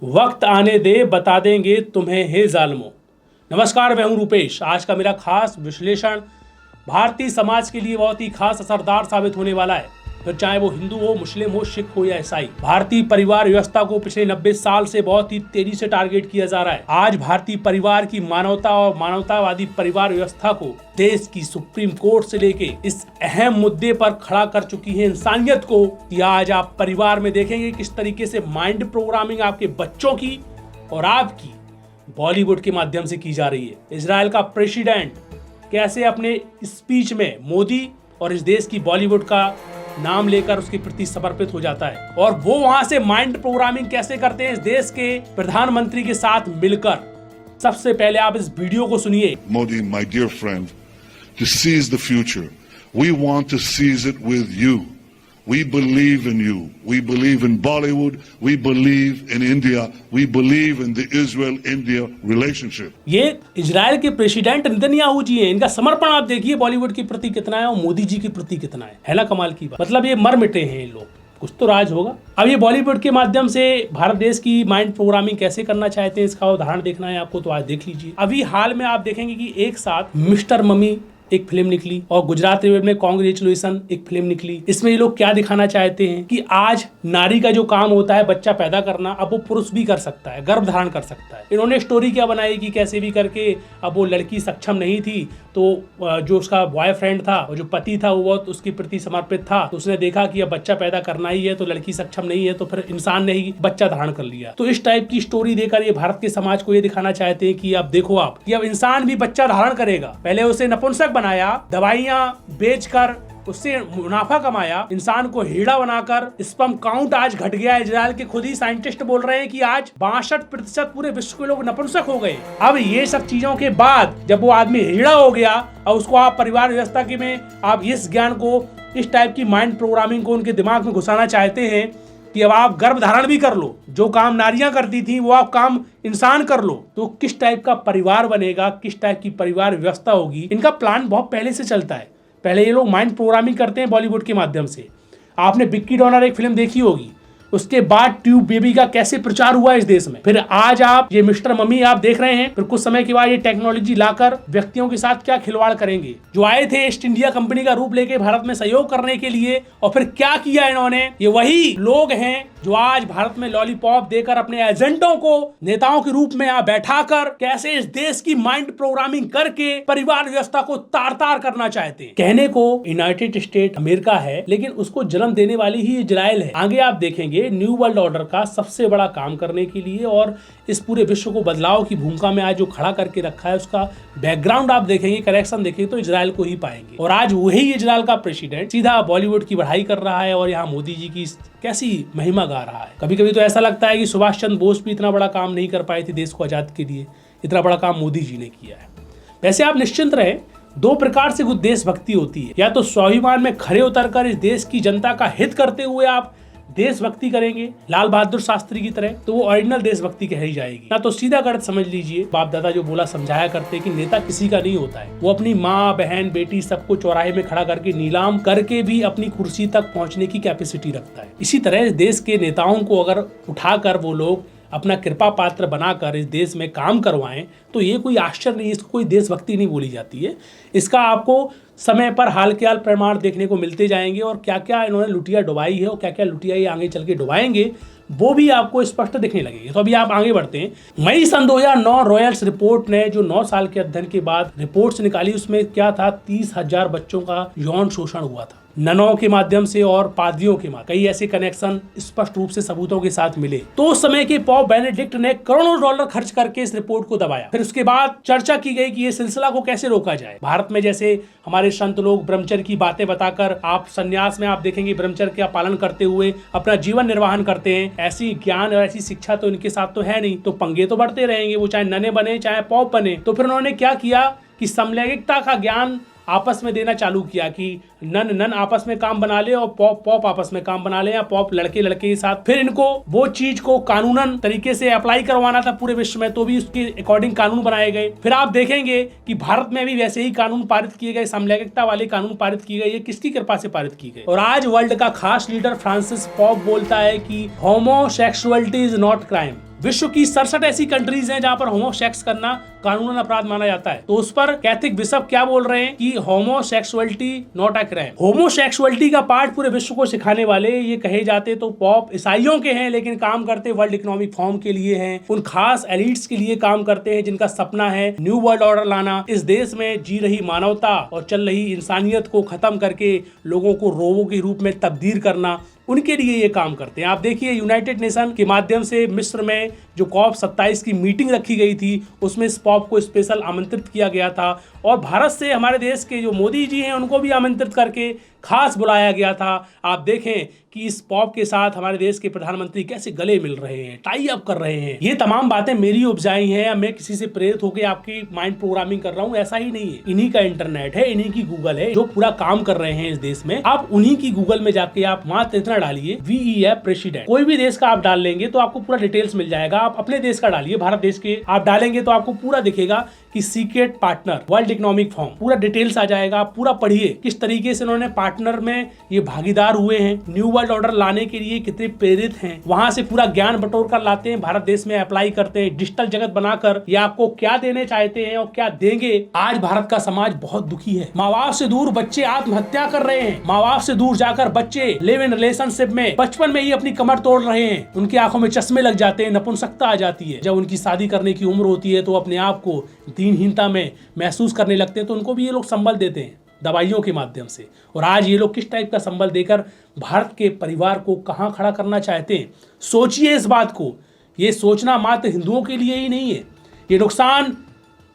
वक्त आने दे बता देंगे तुम्हें हे जालिमों। नमस्कार, मैं हूं रूपेश। आज का मेरा खास विश्लेषण भारतीय समाज के लिए बहुत ही खास असरदार साबित होने वाला है, फिर चाहे वो हिंदू हो, मुस्लिम हो, सिख हो या ईसाई। भारतीय परिवार व्यवस्था को पिछले 90 साल से बहुत ही तेजी से टारगेट किया जा रहा है। आज भारतीय परिवार की मानवता और मानवतावादी परिवार व्यवस्था को देश की सुप्रीम कोर्ट से लेके इस अहम मुद्दे पर खड़ा कर चुकी है इंसानियत को कि आज आप परिवार में देखेंगे किस तरीके से माइंड प्रोग्रामिंग आपके बच्चों की और आपकी बॉलीवुड के माध्यम से की जा रही है। इजराइल का प्रेसिडेंट कैसे अपने स्पीच में मोदी और इस देश की बॉलीवुड का नाम लेकर उसके प्रति समर्पित हो जाता है, और वो वहां से माइंड प्रोग्रामिंग कैसे करते हैं इस देश के प्रधानमंत्री के साथ मिलकर। सबसे पहले आप इस वीडियो को सुनिए। Modi, my dear friend, to seize the future. We want to seize it with you. We believe in you. We believe in Bollywood. We believe in India. We believe in the Israel-India relationship. ये Israel के president Netanyahu जी हैं। इनका समर्पण आप देखिए बॉलीवुड के प्रति कितना है और मोदी जी के प्रति कितना है ना कमाल की बात। मतलब ये मर मिटे हैं ये लोग, कुछ तो राज होगा। अब ये बॉलीवुड के माध्यम से भारत देश की माइंड प्रोग्रामिंग कैसे करना चाहते हैं, इसका उदाहरण देखना है आपको तो आज देख लीजिए। अभी हाल में आप देखेंगे कि एक साथ मिस्टर मम्मी एक फिल्म निकली और गुजरात रिवर में कांग्रेचुलेशन एक फिल्म निकली। इसमें ये लोग क्या दिखाना चाहते हैं कि आज नारी का जो काम होता है बच्चा पैदा करना, अब वो पुरुष भी कर सकता है, गर्भ धारण कर सकता है। इन्होंने स्टोरी क्या बनाई कि कैसे भी करके अब वो लड़की सक्षम नहीं थी तो जो उसका बॉयफ्रेंड था और जो पति था वो बहुत उसके प्रति समर्पित था, तो उसने देखा कि अब बच्चा पैदा करना ही है तो लड़की सक्षम नहीं है, तो फिर इंसान ने ही बच्चा धारण कर लिया। तो इस टाइप की स्टोरी देकर ये भारत के समाज को ये दिखाना चाहते हैं कि अब देखो आप कि अब इंसान भी बच्चा धारण करेगा। पहले उसे नपुंसक बनाया, दवाइयां बेचकर उससे मुनाफा कमाया, इंसान को हीड़ा बनाकर स्पर्म काउंट आज घट गया। इजराइल के खुद ही साइंटिस्ट बोल रहे हैं कि आज 62% पूरे विश्व के लोग नपुंसक हो गए। अब ये सब चीजों के बाद जब वो आदमी हीड़ा हो गया और उसको आप परिवार व्यवस्था की में आप इस ज्ञान को, इस टाइप की माइंड प्रोग्रामिंग को उनके दिमाग में घुसाना चाहते हैं कि अब आप गर्भ धारण भी कर लो, जो काम नारियां करती थी वो आप काम इंसान कर लो, तो किस टाइप का परिवार बनेगा, किस टाइप की परिवार व्यवस्था होगी। इनका प्लान बहुत पहले से चलता है। पहले ये लोग माइंड प्रोग्रामिंग करते हैं बॉलीवुड के माध्यम से। आपने बिक्की डॉनर एक फिल्म देखी होगी, उसके बाद ट्यूब बेबी का कैसे प्रचार हुआ इस देश में। फिर आज आप ये मिस्टर मम्मी आप देख रहे हैं, फिर कुछ समय के बाद ये टेक्नोलॉजी लाकर व्यक्तियों के साथ क्या खिलवाड़ करेंगे। जो आए थे ईस्ट इंडिया कंपनी का रूप लेके भारत में सहयोग करने के लिए, और फिर क्या किया इन्होंने। ये वही लोग हैं जो आज भारत में लॉलीपॉप देकर अपने एजेंटों को नेताओं के रूप में यहाँ बैठाकर कैसे इस देश की माइंड प्रोग्रामिंग करके परिवार व्यवस्था को तार तार करना चाहते हैं। कहने को यूनाइटेड स्टेट अमेरिका है, लेकिन उसको जन्म देने वाली ही इजराइल है। आगे आप देखेंगे न्यू वर्ल्ड ऑर्डर का सबसे बड़ा काम करने के लिए और इस पूरे विश्व को बदलाव की भूमिका में आज जो खड़ा करके रखा है, उसका बैकग्राउंड आप देखेंगे, करेक्शन देखेंगे तो इजराइल को ही पाएंगे। और आज वही इजराइल का प्रेसिडेंट सीधा बॉलीवुड की बढ़ाई कर रहा है और यहाँ मोदी जी की कैसी महिमा गा रहा है। कभी कभी तो ऐसा लगता है कि सुभाष चंद्र बोस भी इतना बड़ा काम नहीं कर पाए थे देश को आजाद के लिए, इतना बड़ा काम मोदी जी ने किया है। वैसे आप निश्चिंत रहें, दो प्रकार से कुछ देशभक्ति होती है। या तो स्वाभिमान में खड़े उतरकर इस देश की जनता का हित करते हुए आप देशभक्ति करेंगे लाल बहादुर शास्त्री की तरह, तो वो ओरिजिनल देशभक्ति कहलाई जाएगी। ना तो सीधा गलत समझ लीजिए, बाप दादा जो बोला समझाया करते कि नेता किसी का नहीं होता है, वो अपनी माँ बहन बेटी सबको चौराहे में खड़ा करके नीलाम करके भी अपनी कुर्सी तक पहुंचने की कैपेसिटी रखता है। इसी तरह इस देश के नेताओं को अगर उठाकर वो लोग अपना कृपा पात्र बनाकर इस देश में काम करवाएं तो ये कोई आश्चर्य नहीं, इसको कोई देशभक्ति नहीं बोली जाती है। इसका आपको समय पर हाल के हाल प्रमाण देखने को मिलते जाएंगे, और क्या क्या इन्होंने लुटिया डुबाई है और क्या क्या लुटिया ये आगे चल के डुबाएंगे वो भी आपको स्पष्ट दिखने लगेंगे। तो अभी आप आगे बढ़ते हैं। मई सन 2009 रॉयल्स रिपोर्ट ने जो 9 साल के अध्ययन के बाद रिपोर्ट्स निकाली, उसमें क्या था, 30,000 बच्चों का यौन शोषण हुआ था ननों के माध्यम से और पादरियों के माध्यम। कई ऐसे कनेक्शन स्पष्ट रूप से सबूतों के साथ मिले। तो उस समय के पॉप बेनेडिक्ट ने करोड़ों डॉलर खर्च करके इस रिपोर्ट को दबाया। फिर उसके बाद चर्चा की गई कि ये सिलसिला को कैसे रोका जाए। भारत में जैसे हमारे संत लोग ब्रह्मचर्य की बातें बताकर, आप संन्यास में आप देखेंगे ब्रह्मचर्य का पालन करते हुए अपना जीवन निर्वाहन करते हैं, ऐसी ज्ञान और ऐसी शिक्षा तो इनके साथ तो है नहीं, तो पंगे तो बढ़ते रहेंगे, वो चाहे नने बने चाहे पॉप बने। तो फिर उन्होंने क्या किया कि समलैंगिकता का ज्ञान आपस में देना चालू किया कि नन आपस में काम बना ले और पॉप आपस में काम बना ले, या पॉप लड़के लड़के के साथ। फिर इनको वो चीज को कानूनन तरीके से अप्लाई करवाना था पूरे विश्व में, तो भी उसके अकॉर्डिंग कानून बनाए गए। फिर आप देखेंगे कि भारत में भी वैसे ही कानून पारित किए गए, समलैंगिकता वाले कानून पारित किए गए। ये किसकी कृपा से पारित की गए? और आज वर्ल्ड का खास लीडर फ्रांसिस पॉप बोलता है कि होमोसेक्सुअलिटी इज नॉट क्राइम, विश्व की 67 ऐसी कंट्रीज हैं जहां पर होमोसेक्स करना कानूनन अपराध माना जाता है। तो उस पर कैथोलिक बिशप क्या बोल रहे हैं कि homosexuality not a crime. Homosexuality का पाठ पूरे विश्व को सिखाने वाले ये कहे जाते तो पॉप ईसाइयों के हैं, लेकिन काम करते वर्ल्ड इकोनॉमिक फोरम के लिए हैं, उन खास एलिट्स के लिए काम करते हैं जिनका सपना है न्यू वर्ल्ड ऑर्डर लाना, इस देश में जी रही मानवता और चल रही इंसानियत को खत्म करके लोगों को रोबों के रूप में तब्दील करना, उनके लिए ये काम करते हैं। आप देखिए यूनाइटेड नेशन के माध्यम से मिस्र में जो COP 27 की मीटिंग रखी गई थी उसमें इस पॉप को स्पेशल आमंत्रित किया गया था और भारत से हमारे देश के जो मोदी जी हैं उनको भी आमंत्रित करके खास बुलाया गया था। आप देखें कि इस पॉप के साथ हमारे देश के प्रधानमंत्री कैसे गले मिल रहे हैं, टाई अप कर रहे हैं। ये तमाम बातें मेरी उपजाई हैं या मैं किसी से प्रेरित होकर आपकी माइंड प्रोग्रामिंग कर रहा हूँ, ऐसा ही नहीं है। इन्हीं का इंटरनेट है, इन्हीं की गूगल है जो पूरा काम कर रहे हैं इस देश में। आप उन्हीं की गूगल में जाके आप मात्र इतना डालिए VEF प्रेसिडेंट, कोई भी देश का आप डाल लेंगे तो आपको पूरा डिटेल्स मिल जाएगा। आप अपने देश का डालिए, भारत देश के आप डालेंगे तो आपको पूरा दिखेगा कि secret partner world economic forum, पूरा डिटेल्स आ जाएगा। आप पूरा पढ़िए किस तरीके से उन्होंने पार्टनर में ये भागीदार हुए हैं, न्यू वर्ल्ड ऑर्डर लाने के लिए कितने प्रेरित हैं, वहां से पूरा ज्ञान बटोर कर लाते हैं, भारत देश में अप्लाई करते हैं, डिजिटल जगत बनाकर ये आपको क्या देने चाहते हैं और क्या देंगे। आज भारत का समाज बहुत दुखी है। माँ बाप से दूर बच्चे आत्महत्या कर रहे हैं, माँ बाप से दूर जाकर बच्चे लिव इन रिलेशनशिप में बचपन में ही अपनी कमर तोड़ रहे हैं, उनकी आंखों में चश्मे लग जाते हैं, नपुंसकता आ जाती है। जब उनकी शादी करने की उम्र होती है तो अपने आप को दीनहीनता में महसूस करने लगते हैं, तो उनको भी ये लोग संबल देते हैं दवाइयों के माध्यम से। और आज ये लोग किस टाइप का संबल देकर भारत के परिवार को कहां खड़ा करना चाहते हैं, सोचिए इस बात को। ये सोचना मात्र हिंदुओं के लिए ही नहीं है, ये नुकसान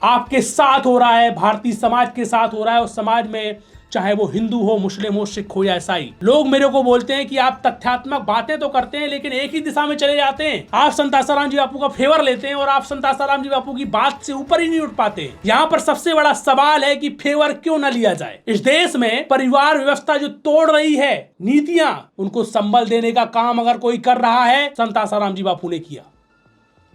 आपके साथ हो रहा है, भारतीय समाज के साथ हो रहा है। उस समाज में चाहे वो हिंदू हो, मुस्लिम हो, सिख हो या ईसाई, लोग मेरे को बोलते हैं कि आप तथ्यात्मक बातें तो करते हैं लेकिन एक ही दिशा में चले जाते हैं। आप संत आसाराम जी बापू का फेवर लेते हैं और आप संत आसाराम जी बापू की बात से ऊपर ही नहीं उठ पाते। यहाँ पर सबसे बड़ा सवाल है कि फेवर क्यों न लिया जाए। इस देश में परिवार व्यवस्था जो तोड़ रही है नीतियां, उनको संबल देने का काम अगर कोई कर रहा है, संत आसाराम जी बापू ने किया।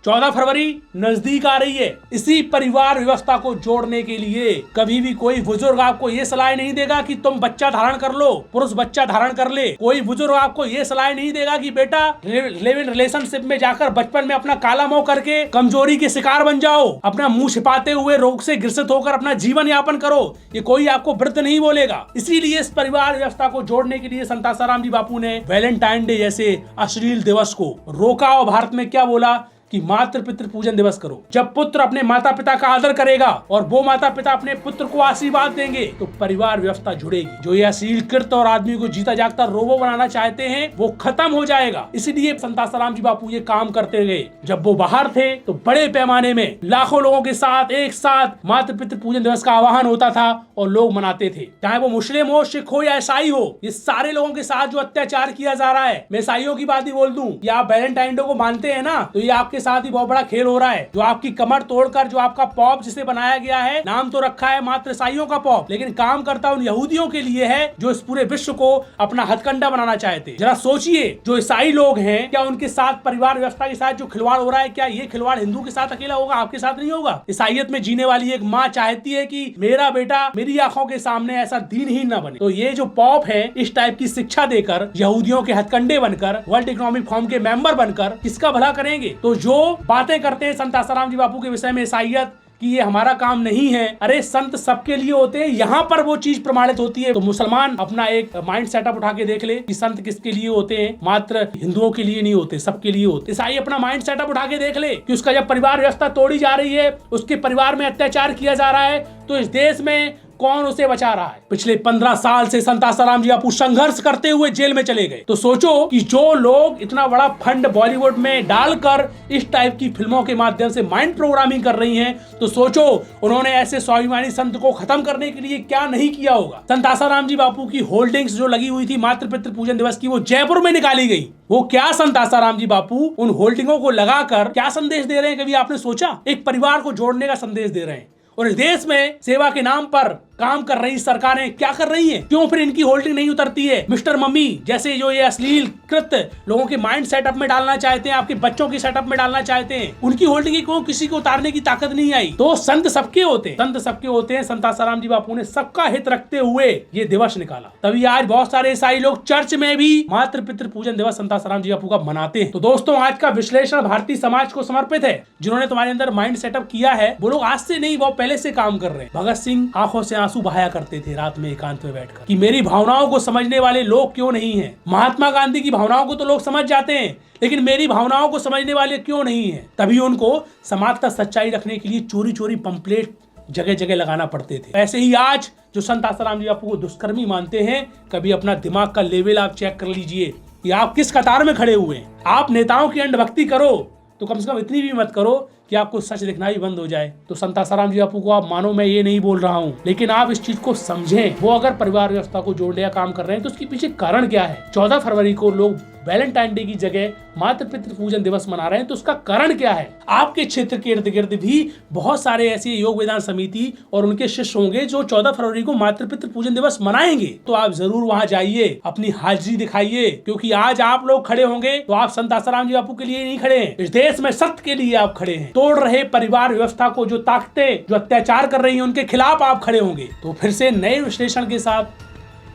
14 फरवरी नजदीक आ रही है। इसी परिवार व्यवस्था को जोड़ने के लिए कभी भी कोई बुजुर्ग आपको ये सलाह नहीं देगा कि तुम बच्चा धारण कर लो, पुरुष बच्चा धारण कर ले। कोई बुजुर्ग आपको ये सलाह नहीं देगा कि बेटा लिव इन रिलेशनशिप में जाकर बचपन में अपना काला मुंह करके कमजोरी के शिकार बन जाओ, अपना मुंह छिपाते हुए रोग से ग्रसित होकर अपना जीवन यापन करो। ये कोई आपको वृद्ध नहीं बोलेगा। इसीलिए इस परिवार व्यवस्था को जोड़ने के लिए संत आसाराम जी बापू ने वैलेंटाइन डे जैसे अश्लील दिवस को रोका और भारत में क्या बोला कि मातृ पितृ पूजन दिवस करो। जब पुत्र अपने माता पिता का आदर करेगा और वो माता पिता अपने पुत्र को आशीर्वाद देंगे तो परिवार व्यवस्था जुड़ेगी। जो ये अश्लील कृत और आदमी को जीता जागता रोबो बनाना चाहते हैं वो खत्म हो जाएगा। इसलिए संत आसाराम जी बापू ये काम करते गए। जब वो बाहर थे तो बड़े पैमाने में लाखों लोगों के साथ एक साथ मातृ पितृ पूजन दिवस का आह्वान होता था और लोग मनाते थे। चाहे वो मुस्लिम हो, सिख हो या ईसाई हो, ये सारे लोगों के साथ जो अत्याचार किया जा रहा है। मैं ईसाइयों की बात ही बोल दूं कि आप वैलेंटाइन डे को मानते हैं ना, तो ये आपके साथ ही बहुत बड़ा खेल हो रहा है। जो आपकी कमर तोड़कर जो आपका पॉप जिसे बनाया गया है, नाम तो रखा है मात्र ईसाइयों का पॉप, लेकिन काम करता उन यहूदियों के लिए है जो इस पूरे विश्व को अपना हथकंडा बनाना चाहते। जरा सोचिए, जो ईसाई लोग हैं, क्या उनके साथ परिवार व्यवस्था के साथ जो खिलवाड़ हो रहा है, क्या ये खिलवाड़ हिंदू के साथ अकेला होगा, आपके साथ नहीं होगा? ईसाइयत में जीने वाली एक माँ चाहती है कि मेरा बेटा मेरी आंखों के सामने ऐसा दीनहीन न बने। तो ये जो पॉप है, इस टाइप की शिक्षा देकर यहूदियों के हथकंडे बनकर, वर्ल्ड इकोनॉमिक फोरम के मेंबर बनकर किसका भला करेंगे? तो जो बातें करते हैं संत आसाराम जी बापू के विषय में ईसाइयत कि ये हमारा काम नहीं है, अरे संत सबके लिए होते हैं, यहाँ पर वो चीज प्रमाणित होती है। तो मुसलमान अपना एक माइंड सेटअप उठा के देख ले कि संत किसके लिए होते हैं, मात्र हिंदुओं के लिए नहीं होते, सबके लिए होते। ईसाई अपना माइंड सेटअप उठा के देख ले कि उसका जब परिवार व्यवस्था तोड़ी जा रही है, उसके परिवार में अत्याचार किया जा रहा है, तो इस देश में कौन उसे बचा रहा है? पिछले 15 साल से संत आसाराम जी बापू संघर्ष करते हुए जेल में चले गए। तो सोचो कि जो लोग इतना बड़ा फंड बॉलीवुड में डालकर इस टाइप की फिल्मों के माध्यम से माइंड प्रोग्रामिंग कर रही हैं, तो सोचो उन्होंने ऐसे स्वाभिमानी संत को खत्म करने के लिए क्या नहीं किया होगा। संत आसाराम जी बापू की होल्डिंग्स जो लगी हुई थी मातृ पितृ पूजन दिवस की, वो जयपुर में निकाली गई। वो क्या संत आसाराम जी बापू उन होल्डिंगों को लगाकर क्या संदेश दे रहे हैं, कभी आपने सोचा? एक परिवार को जोड़ने का संदेश दे रहे हैं। और इस देश में सेवा के नाम पर काम कर रही सरकारें क्या कर रही हैं? क्यों फिर इनकी होल्डिंग नहीं उतरती है? मिस्टर मम्मी जैसे जो ये अश्लील कृत्य लोगों के माइंड सेटअप में डालना चाहते हैं, आपके बच्चों की सेटअप में डालना चाहते हैं, उनकी होल्डिंग क्यों किसी को उतारने की ताकत नहीं आई? तो संत सबके होते हैं, संत सबके होते हैं। संत आसाराम जी बापू ने सबका हित रखते हुए ये दिवस निकाला, तभी आज बहुत सारे ईसाई लोग चर्च में भी मातृ पितृ पूजन दिवस संत आसाराम जी बापू का मनाते हैं। तो दोस्तों, आज का विश्लेषण भारतीय समाज को समर्पित है। जिन्होंने तुम्हारे अंदर माइंड सेटअप किया है वो लोग आज से नहीं, वो पहले से काम कर रहे हैं। भगत सिंह आंखों से आंसू बहाया करते थे रात में एकांत में बैठकर कि मेरी भावनाओं को समझने वाले लोग क्यों नहीं हैं। महात्मा गांधी की भावनाओं को तो लोग समझ जाते हैं, लेकिन मेरी भावनाओं को समझने वाले क्यों नहीं हैं। तभी उनको समाज तक सच्चाई रखने के लिए चोरी चोरी पंपलेट जगह जगह लगाना पड़ते थे। ऐसे ही आज जो संत आसाराम जी बापू को दुष्कर्मी मानते हैं, कभी अपना दिमाग का लेवल आप चेक कर लीजिए कि आप किस कतार में खड़े हुए हैं। आप नेताओं की अंधभक्ति करो तो कम से कम इतनी भी मत करो कि आपको सच दिखना ही बंद हो जाए। तो संत आसाराम जी बापू को आप मानो, मैं ये नहीं बोल रहा हूँ, लेकिन आप इस चीज को समझें। वो अगर परिवार व्यवस्था को जोड़ने का काम कर रहे हैं तो उसके पीछे कारण क्या है? 14 फरवरी को लोग वैलेंटाइन डे की जगह मातृ पितृ पूजन दिवस मना रहे हैं, तो उसका कारण क्या है? आपके क्षेत्र के इर्द गिर्द भी बहुत सारे ऐसे योग वेदांत समिति और उनके शिष्य होंगे जो 14 फरवरी को मातृ पितृ पूजन दिवस मनाएंगे। तो आप जरूर वहां जाइए, अपनी हाजिरी दिखाइए, क्योंकि आज आप लोग खड़े होंगे तो आप संत आसाराम जी बापू के लिए नहीं खड़े हैं, इस देश में सत्य के लिए आप खड़े हैं। तोड़ रहे परिवार व्यवस्था को जो ताकतें जो अत्याचार कर रही हैं उनके खिलाफ आप खड़े होंगे। तो फिर से नए विश्लेषण के साथ,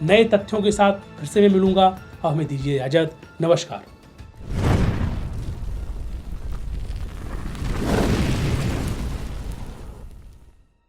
नए तथ्यों के साथ फिर से मैं मिलूंगा। अब हमें दीजिए इजाजत। नमस्कार।